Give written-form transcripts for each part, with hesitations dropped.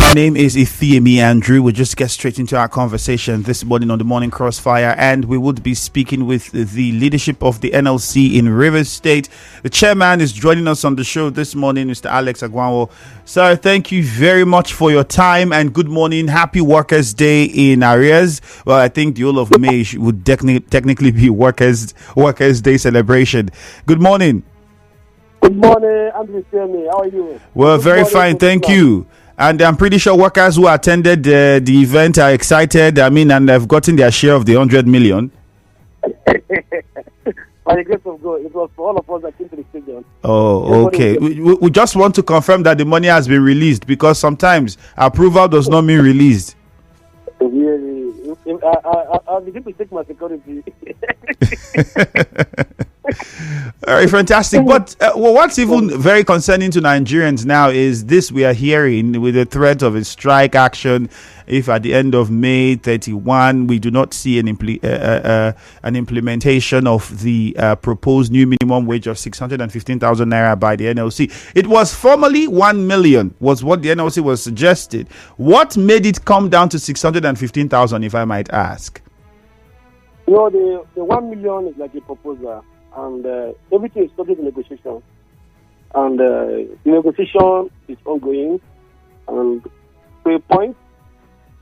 My name is Ifeemi Andrew. We'll just get straight into our conversation this morning on the Morning Crossfire, and we would be speaking with the leadership of the NLC in Rivers State. The chairman is joining us on the show this morning, Mr. Alex Agwanwor. Sir, thank you very much for your time and good morning. Happy Workers' Day in arrears. Well, I think the whole of May would technically be Workers' Day celebration. Good morning. Good morning, Andrew. How are you? Well, Good very morning, fine. Thank you. And I'm pretty sure workers who attended the event are excited. And they've gotten their share of the 100 million. By the grace of God, it was for all of us that came to the stadium. Oh, okay. We just want to confirm that the money has been released, because sometimes approval does not mean released. Really? I'll begin to take my security. All right, fantastic. But what's even very concerning to Nigerians now is this: we are hearing with the threat of a strike action if at the end of May 31 we do not see an implementation of the proposed new minimum wage of 615,000 naira by the NLC. It was formerly 1 million was what the NLC was suggested. What made it come down to 615,000, if I might ask? The 1 million is like a proposal, and everything is subject to negotiation. And the negotiation is ongoing, and to a point,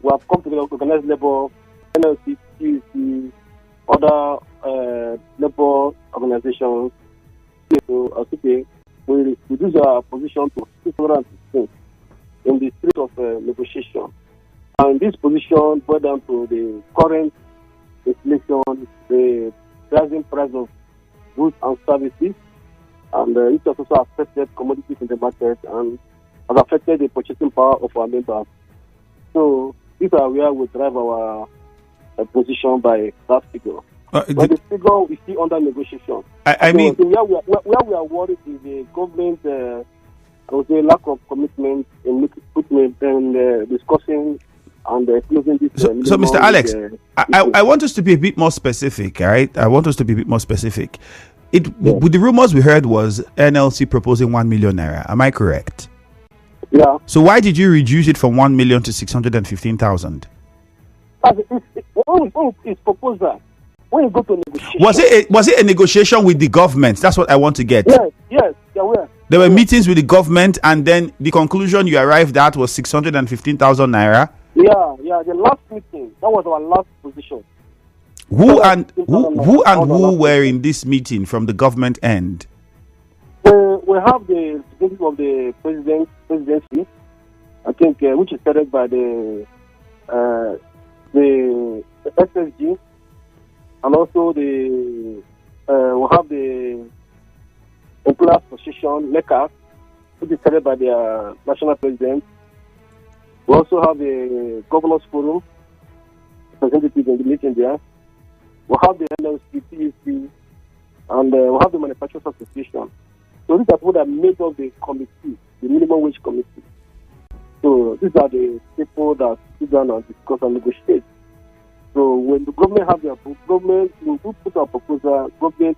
we have come to the organized labor, NLC, TUC, other labor organizations. So, we reduce our position to 616 in the spirit of negotiation. And this position brought down to the current inflation, the rising price of goods and services, and it has also affected commodities in the market and has affected the purchasing power of our members. So these are where we drive our position by that figure. But the figure we see under negotiation. I mean, where we are worried is the government, I would say, lack of commitment in discussing and closing this. So Mr. Alex, I want us to be a bit more specific, all right? I want us to be a bit more specific. With the rumors we heard was NLC proposing 1 million naira. Am I correct? Yeah. So why did you reduce it from 1 million to 615,000? It's proposal. When you go to negotiation, was it a negotiation with the government? That's what I want to get. Yes, there were. There were meetings with the government, and then the conclusion you arrived at was 615,000 naira. Yeah. The last meeting, that was our last position. Who were in this meeting from the government end? We have the representative of the presidency, I think, which is headed by the SSG, and also we have the Employers Association, NECA, which is headed by the national president. We also have the Governors Forum representative in the meeting there. We have the NLC, TUC, and we have the Manufacturers Association. So these are people that made up the committee, the minimum wage committee. So these are the people that sit down and discuss and negotiate. So when the government have their government, we do put our proposal, government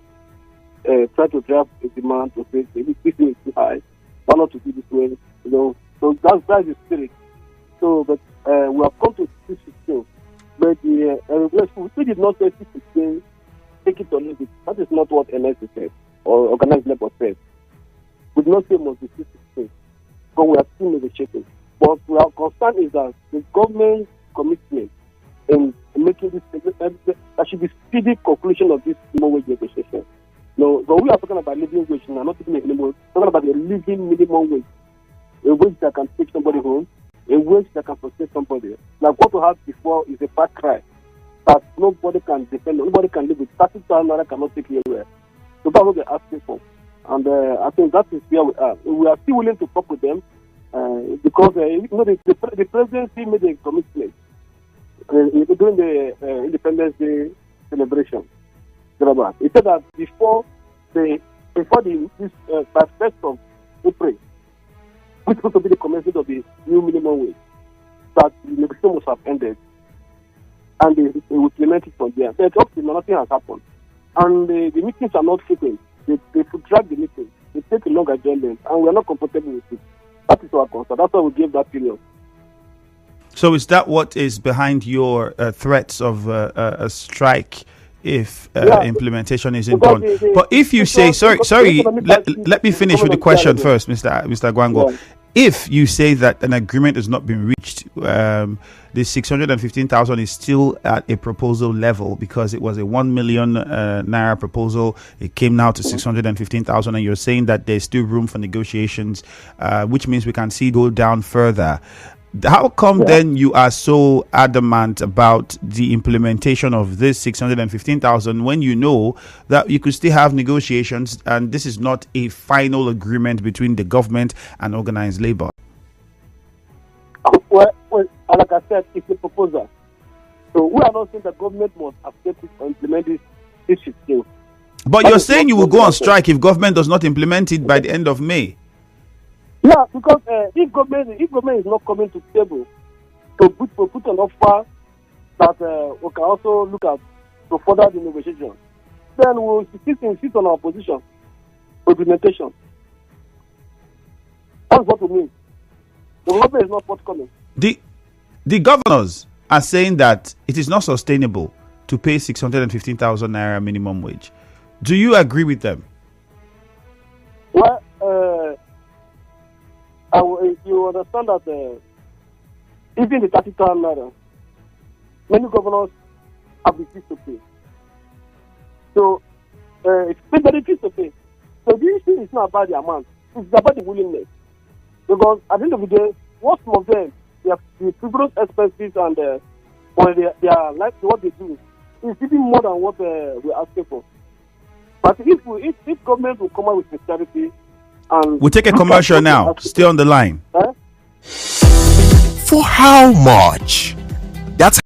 try to drive a demand to say, this thing is too high, why not to do this way? So that's the spirit. So, but we have come to 616. But we did not say 616, take it or leave it. That is not what NLC said, or organized labor said. We did not say must be 616, but we are still negotiating. But our concern is that the government commitment in making this, there should be speedy conclusion of this minimum wage negotiation. No, so we are talking about living wage now, not talking about a living minimum wage. A wage that can take somebody home, a wage that can sustain somebody. Like what we had before is a bad cry that nobody can defend, nobody can live with. 30,000 naira cannot take you anywhere. So that's what they're asking for. And I think that is where we are. We are still willing to talk with them because the presidency made a commitment during the Independence Day celebration. He said that before this by 1st of April, which is supposed to be the commencement of the new minimum wage, that the negotiation must have ended, and they will implement it from there. But up to now, nothing has happened, and the meetings are not frequent. They should drag the meeting. They take a long adjournment, and we are not comfortable with it. That is our concern. That's why we gave that period. So is that what is behind your threats of a strike if Yeah, implementation isn't because done? But if you say, the sorry, economic let me is finish coming with the on trial question again. first, Mr. Agwanwor. Yeah. If you say that an agreement has not been reached, the 615,000 is still at a proposal level because it was a 1 million naira proposal. It came now to 615,000, and you're saying that there's still room for negotiations, which means we can see it go down further. How come Yeah. then you are so adamant about the implementation of this 615,000 when you know that you could still have negotiations and this is not a final agreement between the government and organized labor? Well, like I said, it's a proposal. So we are not saying the government must accept it or implement this 15. But That you're is saying not you will what go we on are saying. strike if government does not implement it by the end of May. Yeah, because if government is not coming to the table to put an offer that we can also look at to further the negotiation, then we will sit on our position for implementation. That's what we mean. The government is not forthcoming. The governors are saying that it is not sustainable to pay 615,000 naira minimum wage. Do you agree with them? Well, you understand that even the 30,000 naira, many governors have refused to pay. So it's benefits to pay. So this thing is not about the amount; it's about the willingness. Because at the end of the day, most of them they have the frivolous expenses and for their life, what they do is even more than what we're asking for. But if government will come out with sincerity and We'll take a commercial now. Stay on the line. For how much? That's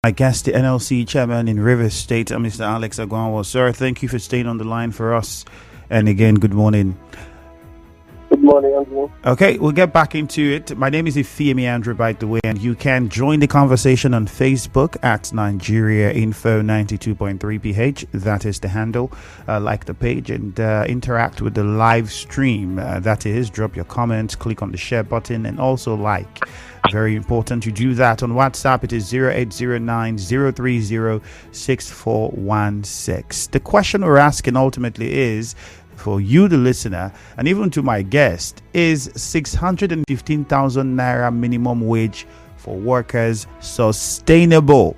My guest, the NLC chairman in Rivers State, Mr. Alex Agwanwor. Sir, thank you for staying on the line for us. And again, good morning. Good morning, Andrew. Okay, we'll get back into it. My name is Ifeemi Andrew, by the way, and you can join the conversation on Facebook at Nigeria Info 92.3 PH. That is the handle. Like the page and interact with the live stream. That is, drop your comments, click on the share button, and also like. Very important you do that. On WhatsApp, it is 0809-030-6416. The question we're asking ultimately is, for you, the listener, and even to my guest, is 615,000 naira minimum wage for workers sustainable?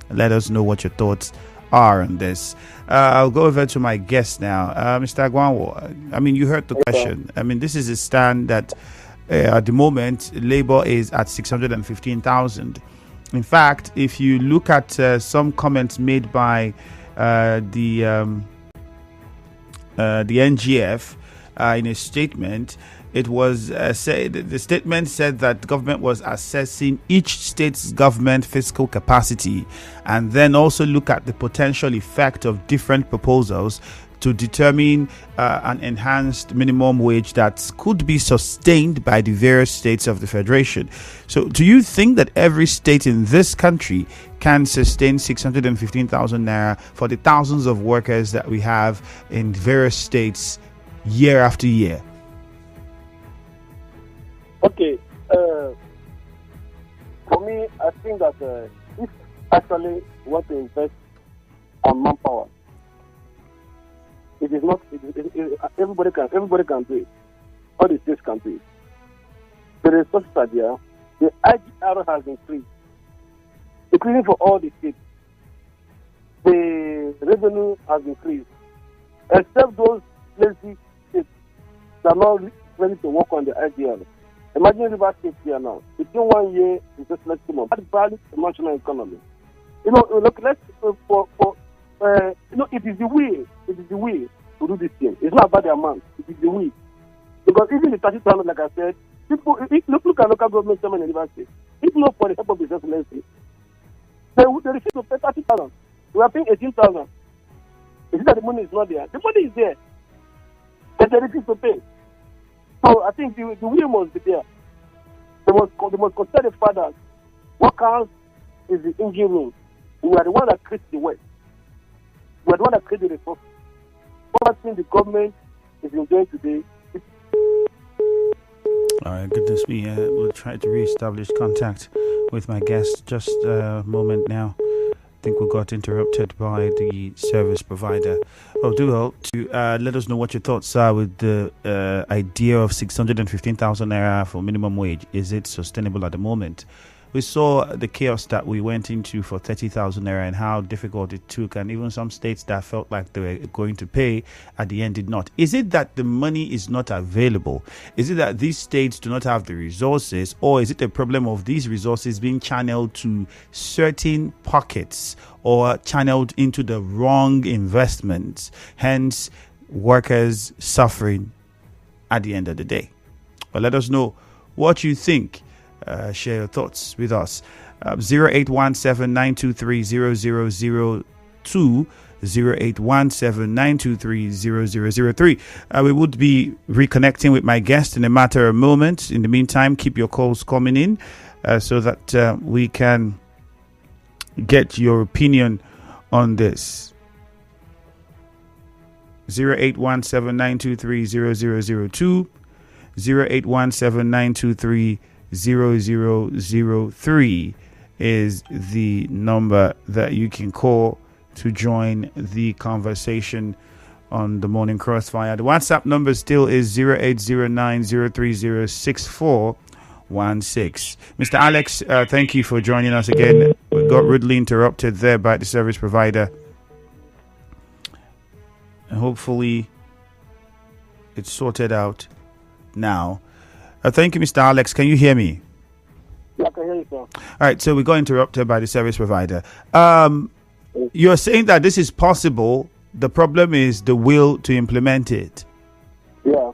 Let us know what your thoughts are on this. I'll go over to my guest now. Mr. Agwanwor, I mean, you heard the question. I mean, this is a stand that at the moment, labor is at 615,000. In fact, if you look at some comments made by the NGF in a statement, it was the statement said that the government was assessing each state's government fiscal capacity and then also look at the potential effect of different proposals to determine an enhanced minimum wage that could be sustained by the various states of the Federation. So do you think that every state in this country can sustain 615,000 naira for the thousands of workers that we have in various states year after year? Okay. For me, I think that if actually want to invest on manpower, it is not. Everybody can do it. All the states can do it. The resources are there. The IGR has increased, increasing for all the states. The revenue has increased, except those lazy states that are not ready to work on the IGR. Imagine River State here now. Between 1 year is just less than that value the national economy. You know, look, let's it is the will. It is the will to do this thing. It's not about the amount. It is the will. Because even the 30,000, like I said, people, look at local government chairman in River State. If not for the help of the excellency, they refuse to pay 30,000. We are paying 18,000. Is it that the money is not there? The money is there, but they refuse to pay. So I think the will must be there. They must consider the fathers. What counts is the engine room. We are the one that creates the work. We are the one that creates the resources. What I think the government is enjoying today. All right, goodness me. We'll try to reestablish contact with my guest. Just a moment now. I think we got interrupted by the service provider. Oh, do well to let us know what your thoughts are with the idea of 615,000 naira for minimum wage. Is it sustainable at the moment? We saw the chaos that we went into for 30,000 naira and how difficult it took, and even some states that felt like they were going to pay at the end did not. Is it that the money is not available? Is it that these states do not have the resources, or is it a problem of these resources being channeled to certain pockets or channeled into the wrong investments, hence workers suffering at the end of the day? But let us know what you think. Share your thoughts with us. 0817-923-0002, 0817-923-0003. We would be reconnecting with my guest in a matter of moments. In the meantime, keep your calls coming in so that we can get your opinion on this. 0817-923-0002, 0817-923-0003 is the number that you can call to join the conversation on the Morning Crossfire. The WhatsApp number still is 0809-030-6416. Mr. Alex, thank you for joining us again. We got rudely interrupted there by the service provider. And hopefully it's sorted out now. Thank you, Mr. Alex. Can you hear me? Yeah, I can hear you, sir. All right, so we got interrupted by the service provider. You're saying that this is possible. The problem is the will to implement it. Yeah.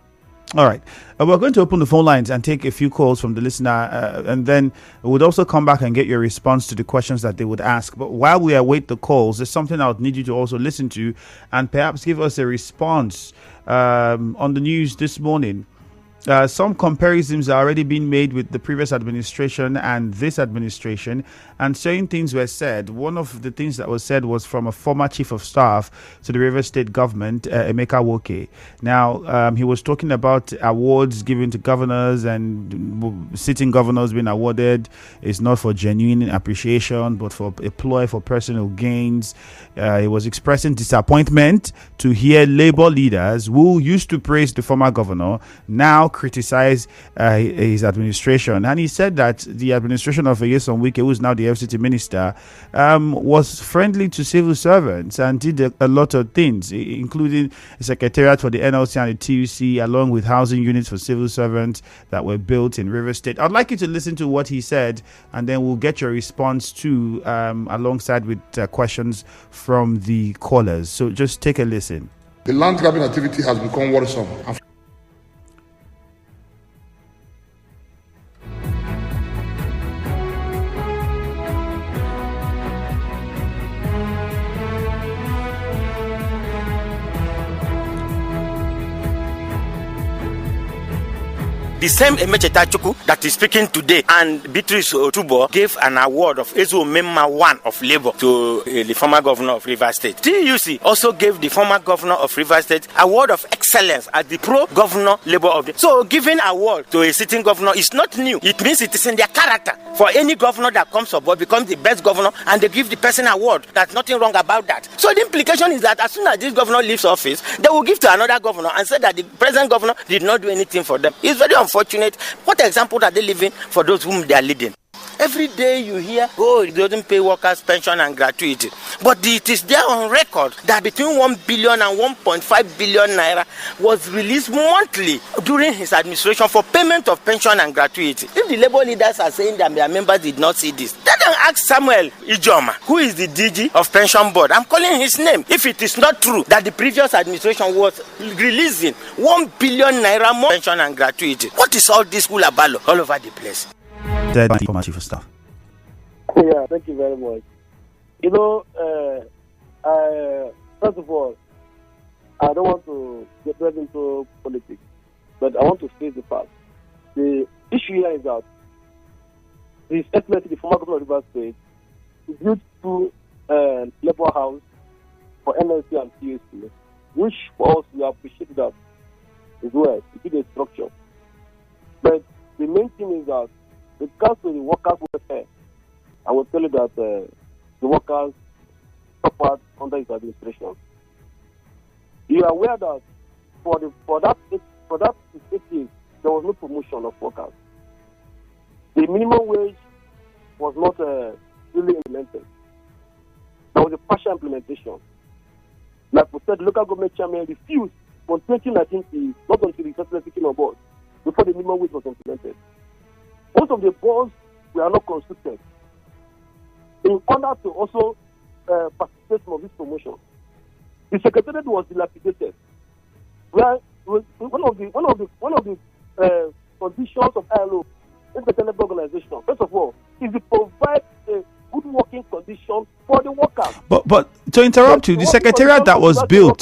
All right. We're going to open the phone lines and take a few calls from the listener, and then we'll also come back and get your response to the questions that they would ask. But while we await the calls, there's something I would need you to also listen to and perhaps give us a response on the news this morning. Some comparisons are already being made with the previous administration and this administration, and certain things were said. One of the things that was said was from a former chief of staff to the Rivers State government, Emeka Woke. Now, he was talking about awards given to governors and sitting governors being awarded is not for genuine appreciation, but for a ploy for personal gains. He was expressing disappointment to hear Labour leaders who used to praise the former governor now criticize his administration, and he said that the administration of Nyesom Wike, who is now the FCT minister, was friendly to civil servants and did a lot of things, including a secretariat for the NLC and the TUC, along with housing units for civil servants that were built in River State. I'd like you to listen to what he said, and then we'll get your response too, alongside with questions from the callers. So just take a listen. The land grabbing activity has become worrisome. The same Emecheta Chukwu that is speaking today and Beatrice Otubo gave an award of Ezo Memma 1 of Labour to the former governor of Rivers State. TUC also gave the former governor of Rivers State award of excellence as the pro-governor Labour of the... So giving award to a sitting governor is not new. It means it is in their character. For any governor that comes aboard becomes the best governor and they give the person award. There's nothing wrong about that. So the implication is that as soon as this governor leaves office, they will give to another governor and say that the present governor did not do anything for them. It's very unfortunate. What example are they living for those whom they are leading? Every day you hear, it doesn't pay workers pension and gratuity. But it is there on record that between 1 billion and 1.5 billion naira was released monthly during his administration for payment of pension and gratuity. If the labor leaders are saying that their members did not see this, then ask Samuel Ijoma, who is the DG of Pension Board. I'm calling his name. If it is not true that the previous administration was releasing 1 billion naira more pension and gratuity, what is all this hulabalo all over the place? Former chief of staff. Yeah, thank you very much. You know, first of all, I don't want to get right into politics, but I want to face the fact. The issue here is that the Excellency, the former governor of Rivers State, built two labor house for NLC and TUC, which for us we appreciate that as well. It is a structure. But the main thing is that with regards to the workers' welfare, I will tell you that the workers suffered under his administration. You are aware that for that 8 years, there was no promotion of workers. The minimum wage was not really implemented. There was a partial implementation. Like we said, local government chairman refused from 2019 not until the Excellency came on board before the minimum wage was implemented. Most of the boards were not consulted in order to also participate in this promotion. The secretariat was dilapidated. Where one of the conditions of ILO, International Organization, first of all, is to provide a good working condition for the workers. But to interrupt you, the secretariat that was built.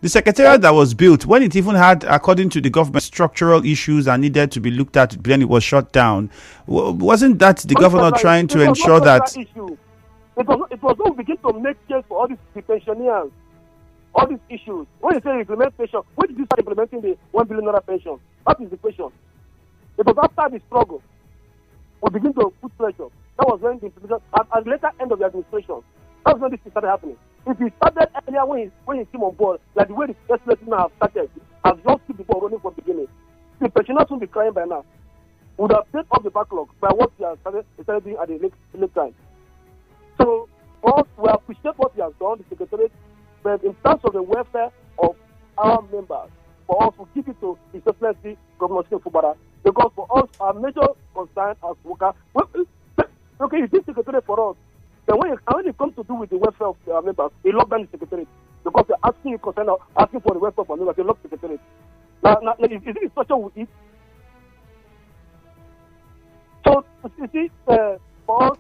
The secretariat that was built, when it even had, according to the government, structural issues that needed to be looked at, then it was shut down. Wasn't that the governor trying to ensure that... It was not begin to make sense for all these pensioners, all these issues. When you say implementation, when did you start implementing the 1 billion naira pension? That is the question. It was after the struggle. We begin to put pressure. That was when the implementation, at the later end of the administration, that's when this started happening. If he started earlier when he came on board, like the way the first lesson now have started, has just keep the ball running from the beginning, the pensioners will be crying by now. Would have paid off the backlog by what he has started doing at the late time. So, for us, we appreciate what he has done, the secretariat, but in terms of the welfare of our members, for us, we give it to His Excellency Governor Fubara, because for us, our major concern as workers, okay, it's this secretariat for us. Then when it comes to do with the welfare of our members, they lock down the secretariat because they're asking you concern, asking for the welfare of our members, they lock the secretariat. Now is it instruction with it? So you see, for us,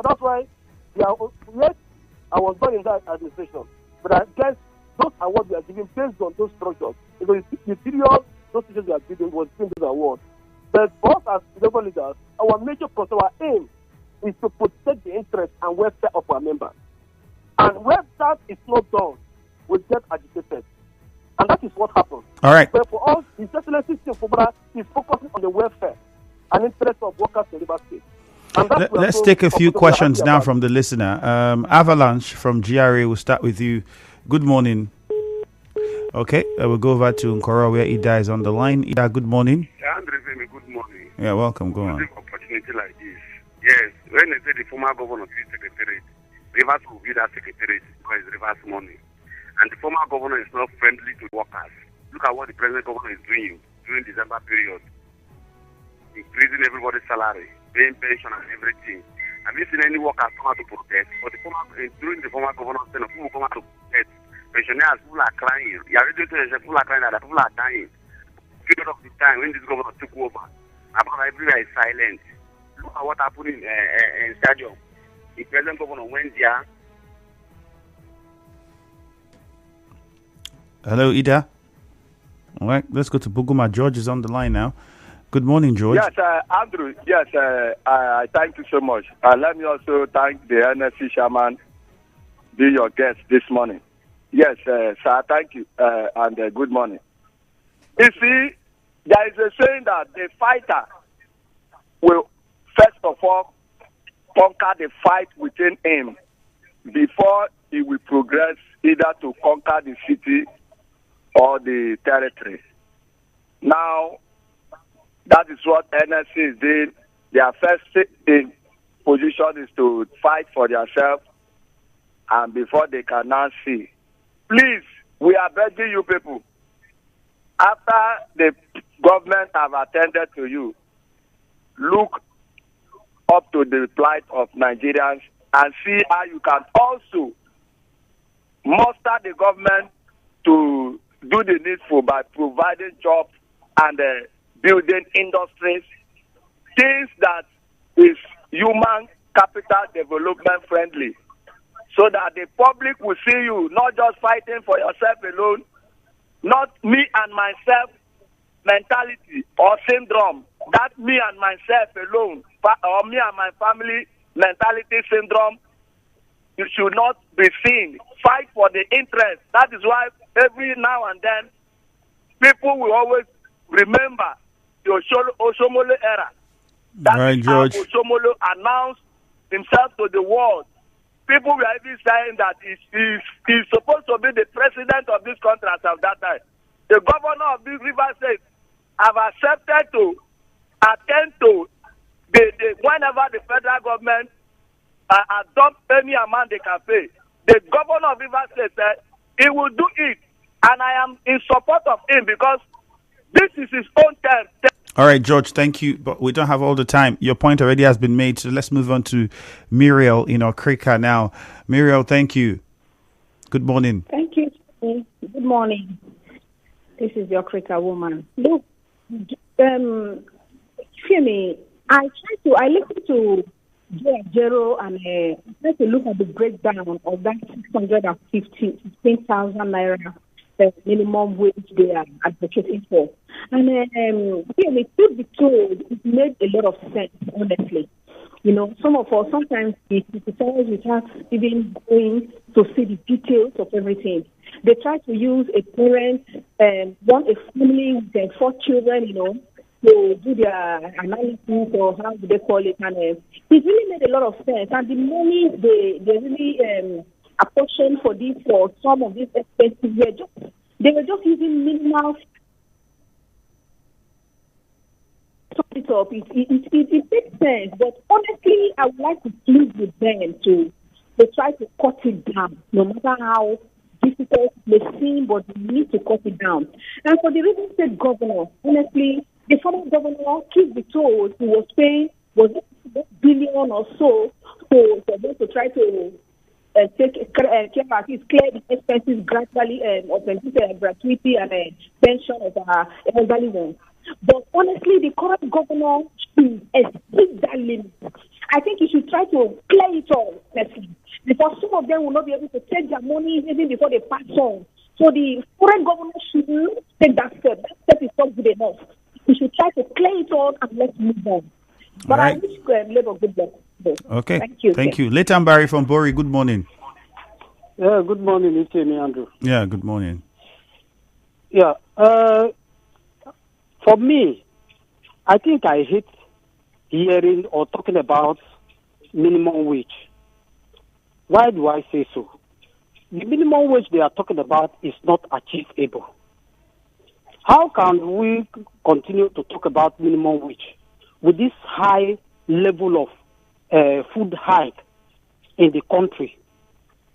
that's why yes, I was born in that administration, but I guess those awards we are giving based on those structures. Because the period those teachers we are giving was giving those awards. But for us as labor leaders, our major concern, our aim is to protect the interest and welfare of our members. And when that is not done, we get agitated. And that is what happens. All right. But for us, the Excellency Fubara is focusing on the welfare and interest of workers in River State. Let's take a few questions now from the listener. Avalanche from GRA, we'll start with you. Good morning. Okay, we'll go over to Nkoro where Ida is on the line. Ida, good morning. Andre, good morning. Yeah, welcome. Go on. Opportunity like this. Yes, when they say the former governor of the secretariat, Rivers will be that secretariat because it's Rivers money. And the former governor is not friendly to workers. Look at what the present governor is doing during December period. Increasing everybody's salary, paying pension and everything. Have you seen any workers come out to protest? But during the former governor's tenure, people come out to protest. Pensioners, people are crying. You are ready to say people are crying that people are dying. Period of the time when this governor took over, everywhere is silent. Look at what happened in Stadium. The present governor went there. Hello, Ida. All right, let's go to Buguma. George is on the line now. Good morning, George. Yes, Andrew. Yes, I thank you so much. Let me also thank the NLC chairman, be your guest this morning. Yes, sir, thank you, and good morning. You see, there is a saying that the fighter will first of all conquer the fight within him before he will progress either to conquer the city or the territory. Now, that is what NLC is doing. Their first position is to fight for themselves, and before they can now see. Please, we are begging you people, after the government have attended to you, look up to the plight of Nigerians and see how you can also muster the government to do the needful by providing jobs and building industries, things that is human capital development friendly, so that the public will see you not just fighting for yourself alone, not me and myself mentality or syndrome, that me and myself alone or me and my family mentality syndrome. You should not be seen. Fight for the interest. That is why every now and then people will always remember the Oshomole era. That right, is how George. Oshomole announced himself to the world. People were even saying that he's supposed to be the president of this country as of that time. The governor of this river state have accepted to attend to whenever the federal government adopt any amount they can pay. The governor of River State said he will do it, and I am in support of him because this is his own term. All right, George, thank you, but we don't have all the time. Your point already has been made, so let's move on to Muriel in Okrika now. Muriel, thank you. Good morning. Thank you. Good morning. This is the Okrika woman. Look, Femi, I listened to Jero and try to look at the breakdown of that 615,000 naira minimum wage they are advocating for. And really, truth be told, it made a lot of sense, honestly. You know, some of us, sometimes we criticize without even going to see the details of everything. They try to use a parent, a family with 4 children, you know, to do their analysis or how do they call it. And it really made a lot of sense. And the money they really apportioned for this, for some of these expenses, they were just using minimal. It up. It makes sense, but honestly, I would like to plead with them to try to cut it down, no matter how difficult it may seem, but we need to cut it down. And for the River State governor, honestly, the former governor, truth be told, he was paying $1 billion or so for them to try to take care at least clear the expenses gradually of gratuity and pension of our elderly ones. But honestly, the current governor should exceed that limit. I think he should try to clear it all, honestly, because some of them will not be able to take their money even before they pass on. So the current governor should take that step. That step is not good enough. He should try to clear it all and let's move on. But I wish Labour good luck. Okay. Thank you. Thank you. Leighton Barry from Bori, good morning. Yeah, good morning, it's me, Andrew. Yeah, good morning. Yeah, for me, I think I hate hearing or talking about minimum wage. Why do I say so? The minimum wage they are talking about is not achievable. How can we continue to talk about minimum wage with this high level of food hike in the country?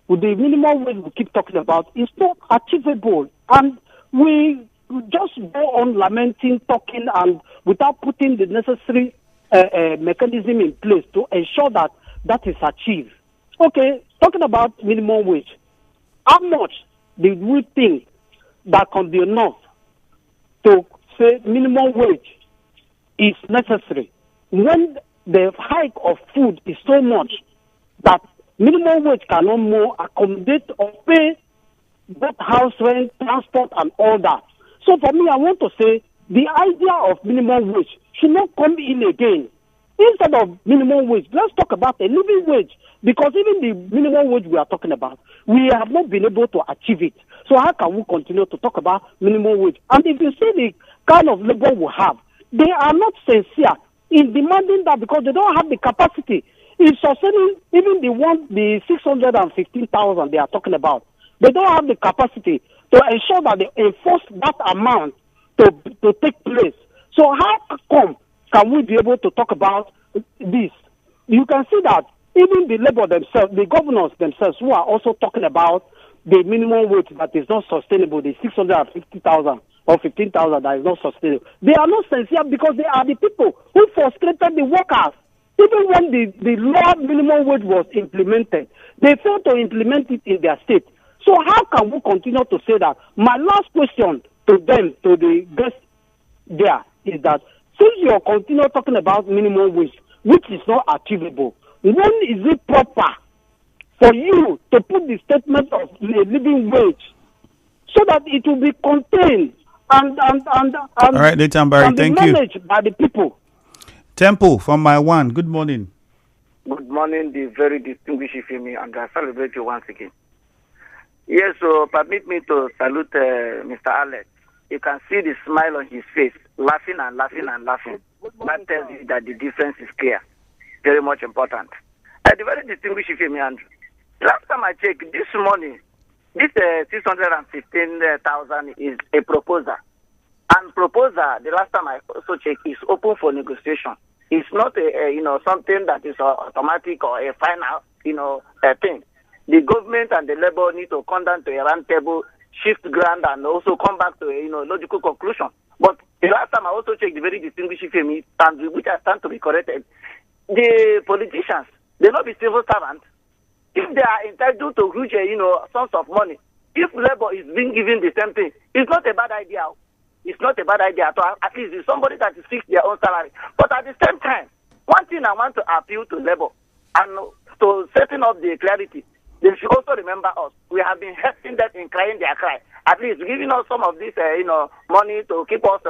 With the minimum wage we keep talking about, it's not achievable. And we just go on lamenting, talking, and without putting the necessary mechanism in place to ensure that that is achieved. Okay, talking about minimum wage, how much did we think that can be enough to say minimum wage is necessary when the hike of food is so much that minimum wage cannot more accommodate or pay both house rent, transport, and all that? So for me, I want to say the idea of minimum wage should not come in again. Instead of minimum wage, let's talk about a living wage, because even the minimum wage we are talking about, we have not been able to achieve it. So how can we continue to talk about minimum wage? And if you see the kind of labor we have, they are not sincere in demanding that because they don't have the capacity. It's sustaining even the 615,000 they are talking about. They don't have the capacity to ensure that they enforce that amount to take place. So how come can we be able to talk about this? You can see that even the labor themselves, the governors themselves, who are also talking about the minimum wage that is not sustainable, the 650,000 or 15,000 that is not sustainable, they are not sincere because they are the people who frustrated the workers. Even when the lower minimum wage was implemented, they failed to implement it in their state. So how can we continue to say that? My last question to them, to the guests there, is that since you are continuing talking about minimum wage, which is not achievable, when is it proper for you to put the statement of a living wage so that it will be contained and all right, Leighton Barry, thank you. Managed by the people? Temple from my one. Good morning. Good morning, the very distinguished Ifemi, and I celebrate you once again. Yes, so permit me to salute Mr. Alex. You can see the smile on his face, laughing and laughing and laughing. That tells you that the difference is clear. Very much important. The very distinguished Ifemi, Andrew. Last time I checked, this morning, this 615,000 is a proposal. And proposal, the last time I also checked, is open for negotiation. It's not something that is automatic or a final thing. The government and the labor need to come down to a round table, shift ground, and also come back to a logical conclusion. But the last time I also checked, the very distinguished Femi, and which I stand to be corrected, the politicians, they not be civil servants. If they are entitled to huge sums of money, if labor is being given the same thing, it's not a bad idea. It's not a bad idea at all. At least it's somebody that is fixed their own salary. But at the same time, one thing I want to appeal to labor and to setting up the clarity, they should also remember us. We have been helping them in crying their cry. At least giving us some of this, money to keep us,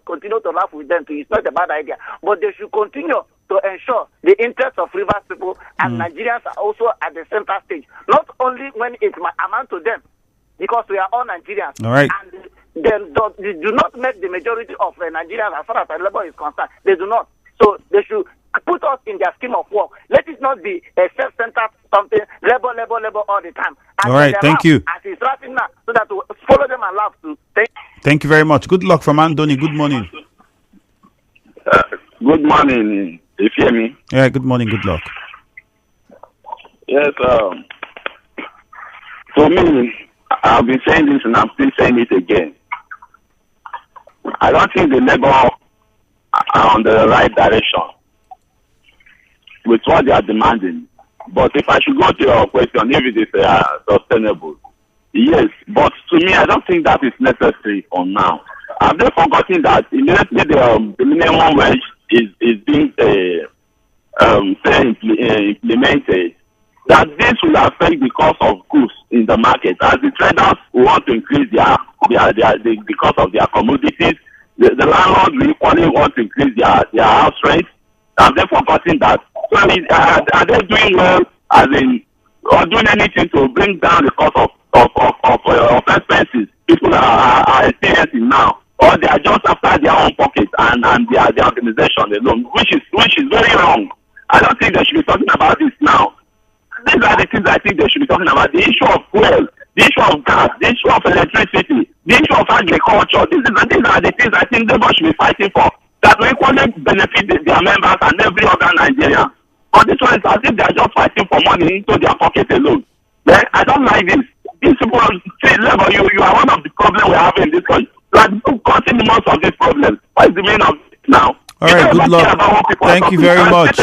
continue to laugh with them too. It's not a bad idea. But they should continue to ensure the interests of Rivers people and Nigerians are also at the center stage. Not only when it might amount to them, because we are all Nigerians. All right. And they do not make the majority of Nigerians as far as the labor is concerned. They do not. So they should put us in their scheme of work. Let it not be a self-centered something, labor all the time. And all right, thank you. As it's wrapping now, so that we follow them and laugh too. Thank you very much. Good luck from Anthony. Good morning. Good morning. You hear me? Yeah, good morning. Good luck. Yes, for me, I've been saying this and I'm still saying it again. I don't think the labor are on the right direction with what they are demanding. But if I should go to your question, if it is sustainable, yes. But to me, I don't think that is necessary for now. Have they forgotten that immediately the minimum wage is being implemented, that this will affect the cost of goods in the market as the traders want to increase the cost of their commodities. The landlords will equally want to increase their house rent. Have they forgotten that? So are they doing well as in or doing anything to bring down the cost of expenses people are experiencing now? Or they are just after their own pockets and their organization alone, which is very wrong. I don't think they should be talking about this now. These are the things I think they should be talking about. The issue of fuel, the issue of gas, the issue of electricity, the issue of agriculture. These are the things I think they should be fighting for. That will equally benefit their members and every other Nigerian. But this one is as if they are just fighting for money into their pocket alone. Then I don't like this. These people say, Labour, you are one of the problems we have in this country. Like, causing most of these problems. What is the meaning of it now? All right, good luck. Thank you very much.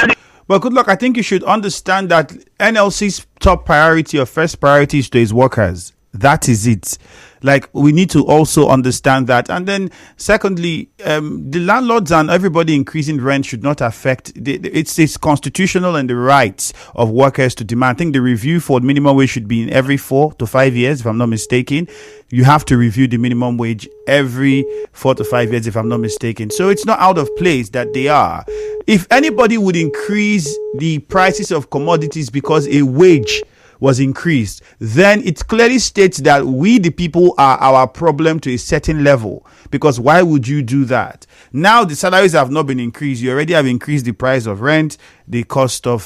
Well, good luck. I think you should understand that NLC's top priority or first priority is to its workers. That is it. Like, we need to also understand that. And then, secondly, the landlords and everybody increasing rent should not affect. It's constitutional and the rights of workers to demand. I think the review for minimum wage should be in every 4 to 5 years, if I'm not mistaken. You have to review the minimum wage every 4 to 5 years, if I'm not mistaken. So it's not out of place that they are. If anybody would increase the prices of commodities because a wage was increased, then it clearly states that we, the people, are our problem to a certain level. Because why would you do that? Now the salaries have not been increased. You already have increased the price of rent, the cost of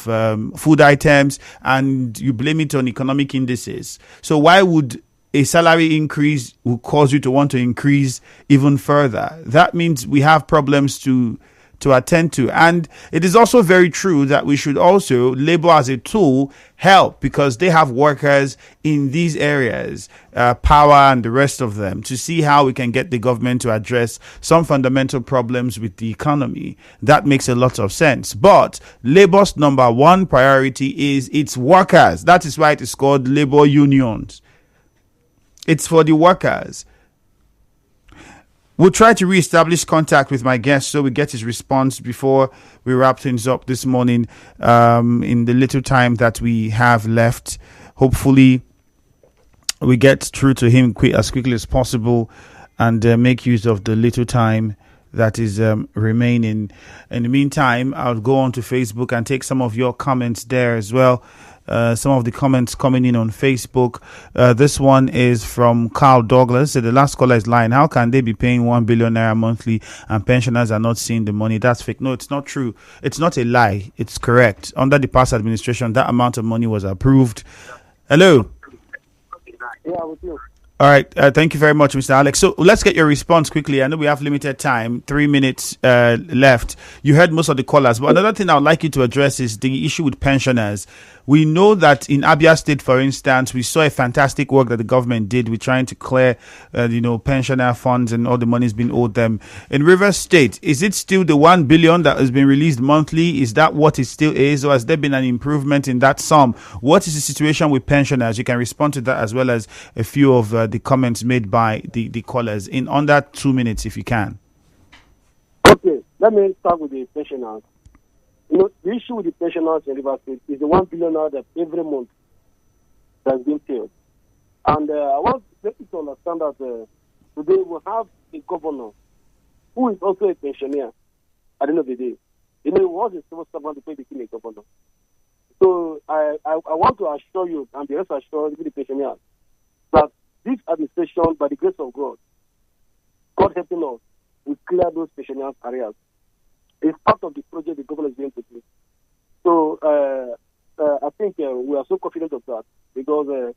food items, and you blame it on economic indices. So why would a salary increase will cause you to want to increase even further? That means we have problems to attend to. And it is also very true that we should also labor as a tool help, because they have workers in these areas, power and the rest of them, to see how we can get the government to address some fundamental problems with the economy. That makes a lot of sense. But labor's number one priority is its workers. That is why it is called labor unions. It's for the workers. We'll try to reestablish contact with my guest so we get his response before we wrap things up this morning in the little time that we have left. Hopefully, we get through to him as quickly as possible and make use of the little time that is remaining. In the meantime, I'll go on to Facebook and take some of your comments there as well. Some of the comments coming in on Facebook. This one is from Carl Douglas. The last caller is lying. How can they be paying 1 billion naira monthly and pensioners are not seeing the money? That's fake. No, it's not true. It's not a lie. It's correct. Under the past administration, that amount of money was approved. Hello. Yeah, with you. All right. Thank you very much, Mr. Alex. So let's get your response quickly. I know we have limited time, 3 minutes left. You heard most of the callers, but another thing I would like you to address is the issue with pensioners. We know that in Abia State, for instance, we saw a fantastic work that the government did with trying to clear, pensioner funds and all the money's been owed them. In Rivers State, is it still the 1 billion that has been released monthly? Is that what it still is, or has there been an improvement in that sum? What is the situation with pensioners? You can respond to that as well as a few of the comments made by the callers in under 2 minutes, if you can. Okay, let me start with the pensioners. The issue with the pensioners in Rivers State is the 1 billion that every month has been paid. And I want people to understand that today we have a governor who is also a pensioner at the end of the day. He was a civil servant before he became a governor. So I want to assure you, and the rest assure the pensioners, that this administration, by the grace of God helping us, will clear those pensioners' areas. It's part of the project the government is going to do. So I think we are so confident of that, because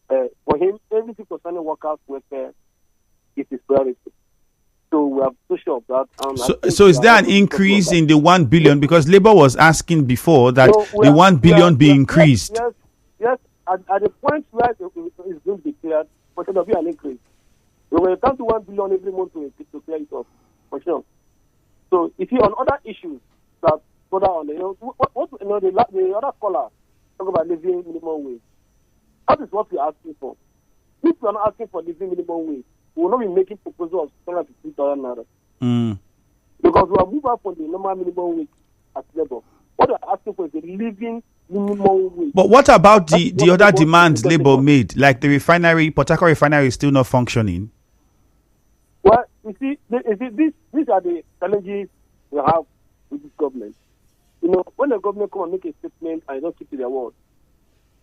for him, everything concerning workers' welfare is his priority. So we are so sure of that. And so is there an increase in the 1 billion? Because Labour was asking before that the 1 billion be increased. Yes. At the point where it is going to be cleared, for sure there will be an increase. We will come to 1 billion every month to clear it off, for sure. So if you on other issues that further on, the other caller talk about living minimum wage. That is what we are asking for. If we are not asking for living minimum wage, we will not be making proposals of 250,000 naira. Because we are moving up from the normal minimum wage at labor. What we are asking for is a living minimum wage. But what about the other demands Labour made? Like the refinery, Port Harcourt refinery is still not functioning. Well, you see, these are the challenges we have with this government. You know, when the government come and make a statement and don't keep to their word,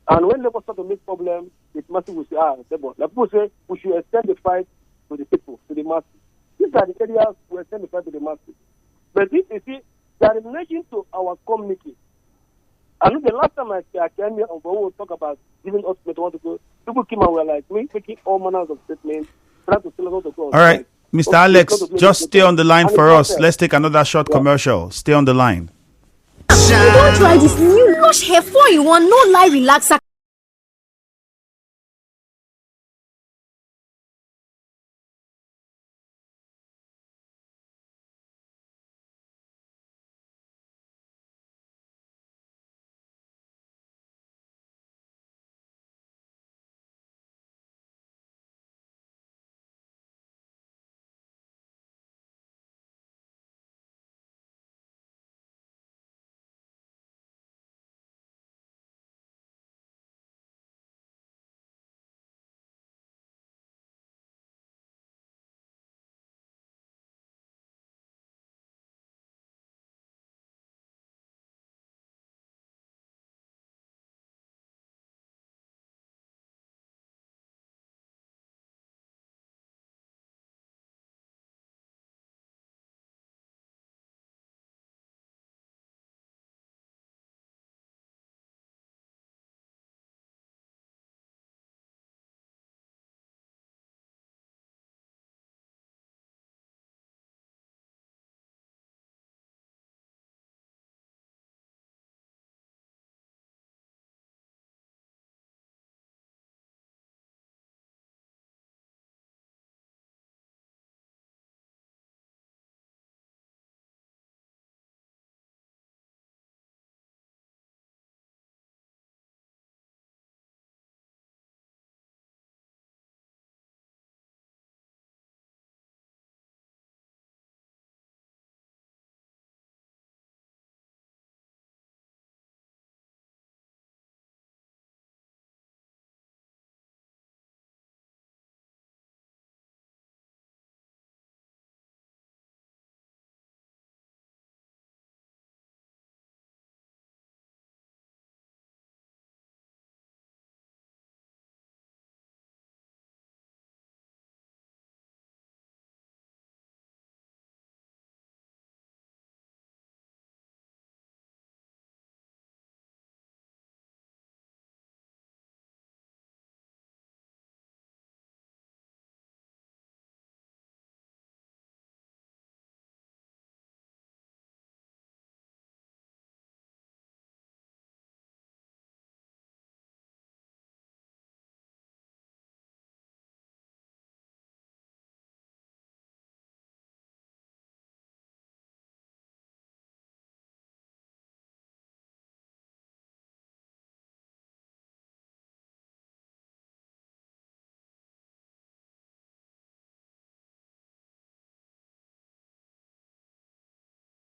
and when Labour start to make problems, it's massive. We say, Labour. Like people say, we should extend the fight to the people, to the masses. These are the areas we extend the fight to the masses. But if you see, they are relating to our community. I know the last time I came here, we will talk about giving us what to go. People came and were like, we making all manners of statements, trying to tell us what to go. All right, Mr. Alex, just stay on the line for us. Let's take another short commercial. Stay on the line. You don't try this new Lush Hair 4-in-1 no lie relaxer.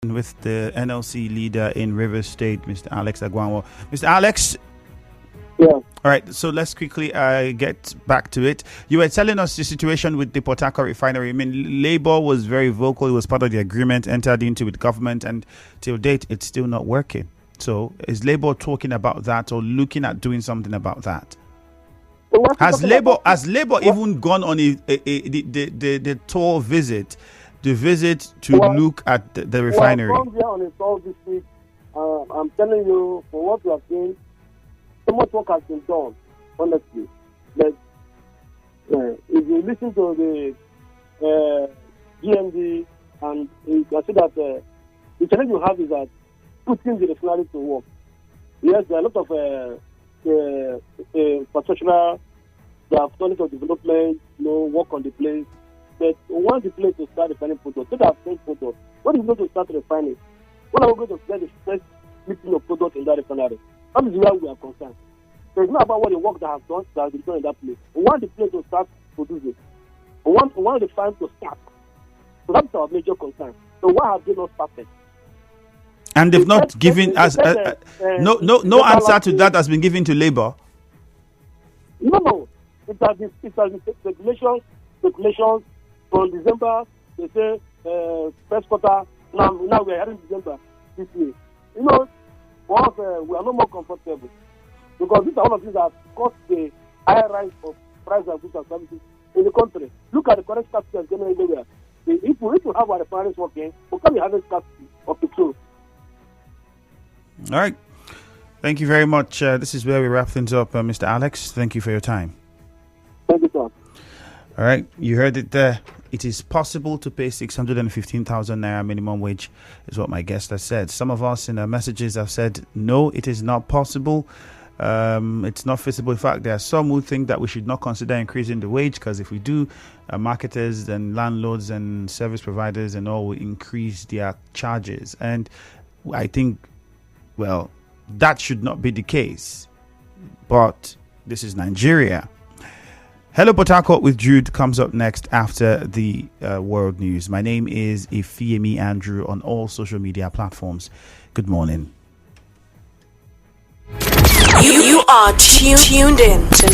With the NLC leader in Rivers State, Mr. Alex Agwanwor. Mr. Alex? Yeah. All right, so let's quickly get back to it. You were telling us the situation with the Port Harcourt refinery. I mean, Labour was very vocal. It was part of the agreement entered into with government, and till date, it's still not working. So is Labour talking about that or looking at doing something about that? Has Labour even gone on the tour visit? The visit to look at the refinery. Well, here on a tour visit, I'm telling you, for what we have seen, so much work has been done, honestly. But if you listen to the GMD, and you can see that the challenge you have is that putting the refinery to work. Yes, there are a lot of infrastructure, they have done of development, work on the place. But once the place to start refining product, they have same product. When is going to start refining? When are we going to get the first lifting of product in that refinery? That is where we are concerned. So it's not about what the work that has been done in that place. We want the place to start producing. We want the farm to start. So that's our major concern. So why have they not started? And they've not given us no answer to that has been given to Labour. No. It has been regulations from December. They say first quarter. Now we are heading December this year. You know, once we are no more comfortable because these are all of these that caused the higher rise of price of goods and services in the country. Look at the current scarcity of general everywhere. If we have our refineries working, we can't be having scarcity of petrol. All right. Thank you very much. This is where we wrap things up, Mr. Alex. Thank you for your time. Thank you, sir. All right. You heard it there. It is possible to pay 615,000 naira minimum wage, is what my guest has said. Some of us in our messages have said, no, it is not possible. It's not feasible. In fact, there are some who think that we should not consider increasing the wage because if we do, marketers and landlords and service providers and all will increase their charges. And I think, well, that should not be the case. But this is Nigeria. Hello, Port Harcourt with Jude comes up next after the world news. My name is Ifeyemi Andrew on all social media platforms. Good morning. You are tuned in to